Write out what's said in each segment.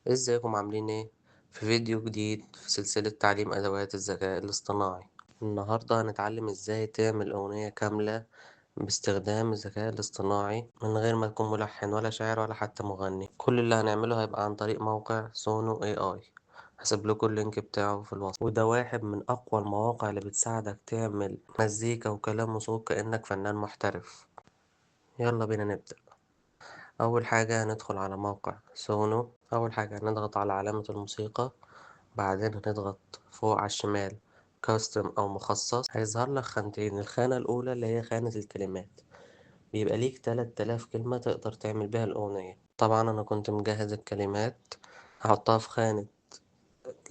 ازيكم عاملين ايه؟ في فيديو جديد في سلسلة تعليم أدوات الذكاء الاصطناعي. النهاردة هنتعلم ازاي تعمل أغنية كاملة باستخدام الذكاء الاصطناعي من غير ما تكون ملحن ولا شاعر ولا حتى مغني. كل اللي هنعمله هيبقى عن طريق موقع سونو اي اي. هسيب لكم اللينك بتاعه في الوصف، وده واحد من أقوى المواقع اللي بتساعدك تعمل مزيكا وكلام وصوت كأنك فنان محترف. يلا بينا نبدأ. أول حاجة هندخل على موقع سونو. أول حاجة هنضغط على علامة الموسيقى، بعدين هنضغط فوق على الشمال كاستم أو مخصص. هيظهر لك خانتين، الخانة الأولى اللي هي خانة الكلمات، بيبقى ليك 3000 كلمة تقدر تعمل بيها الأغنية. طبعا أنا كنت مجهز الكلمات، هحطها في خانة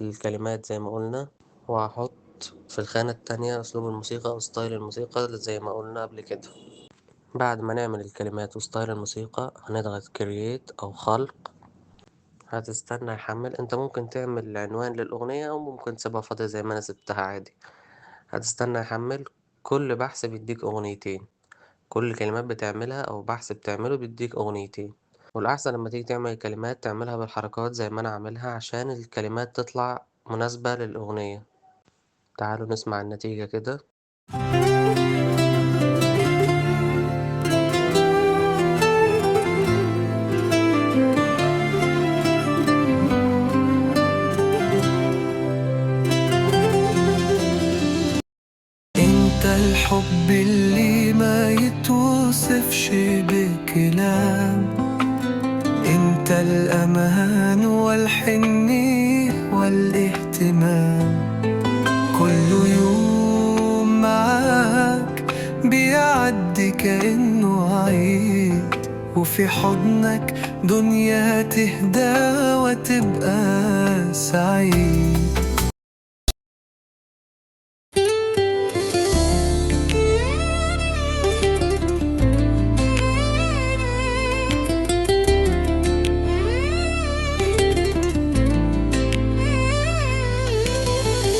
الكلمات زي ما قلنا، وهحط في الخانة التانية أسلوب الموسيقى أو ستايل الموسيقى زي ما قلنا قبل كده. بعد ما نعمل الكلمات وستايل الموسيقى هنضغط كرييت أو خلق. هتستنى يحمل، انت ممكن تعمل عنوان للأغنية أو ممكن تسيبها فاضية زي ما أنا سبتها عادي. هتستنى يحمل. كل بحث بيديك أغنيتين، كل كلمات بتعملها أو بحث بتعمله بيديك أغنيتين. والأحسن لما تيجي تعمل الكلمات تعملها بالحركات زي ما أنا عاملها عشان الكلمات تطلع مناسبة للأغنية. تعالوا نسمع النتيجة كده. انت الحب اللي ما يتوصفش بكلام، انت الامان والحنية والاهتمام. كل يوم معاك بيعدي كأنه عيد، وفي حضنك دنيا تهدى وتبقى سعيد.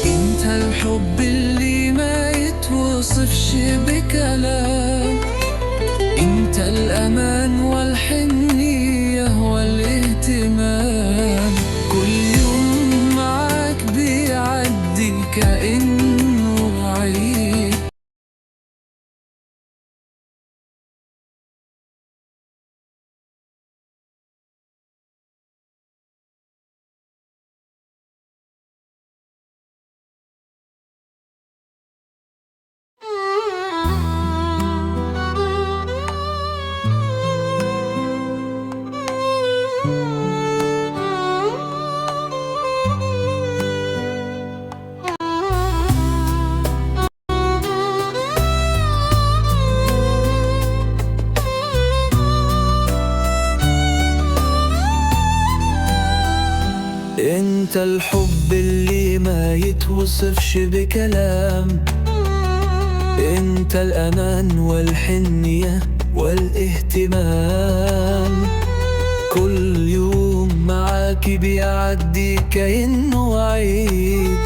انت الحب اللي ما يتوصفش بكلام، انت الامان والحنية والاهتمام. كل يوم معاك بيعدي كأنه عيد. انت الحب اللي ما يتوصفش بكلام، انت الامان والحنية والاهتمام. كل يوم معاك بيعدي كأنه عيد،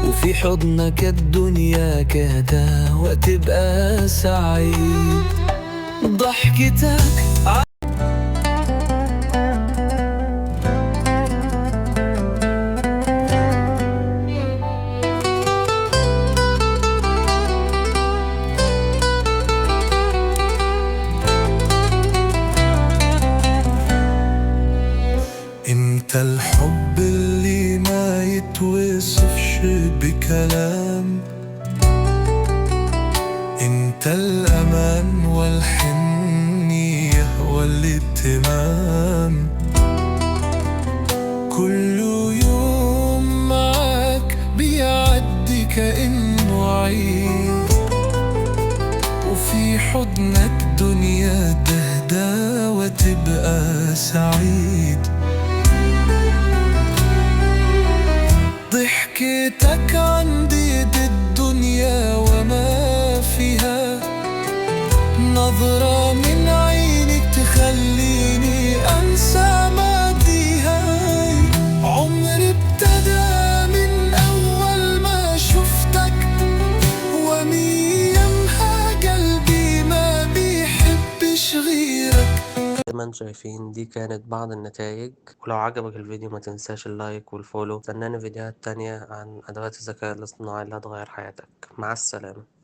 وفي حضنك الدنيا كهدى وتبقى سعيد. ضحكتك انت الحب اللي ما يتوصفش بكلام، انت الامان والحنية والاهتمام. كل يوم معاك بيعدي كأنه عيد، وفي حضنك دنيا تهدى وتبقى سعيد. ضحكتك عندي دي الدنيا وما فيها، نظرة من عينك تخليني أنسى ماضيها. عمري ابتدى من أول ما شفتك، ومن يومها قلبي ما بيحبش غيرك. دايما ما انتم شايفين دي كانت بعض النتائج. ولو عجبك الفيديو ما تنساش اللايك والفولو. استناني فيديوهات تانية عن أدوات الذكاء الاصطناعي اللي هتغير حياتك. مع السلامة.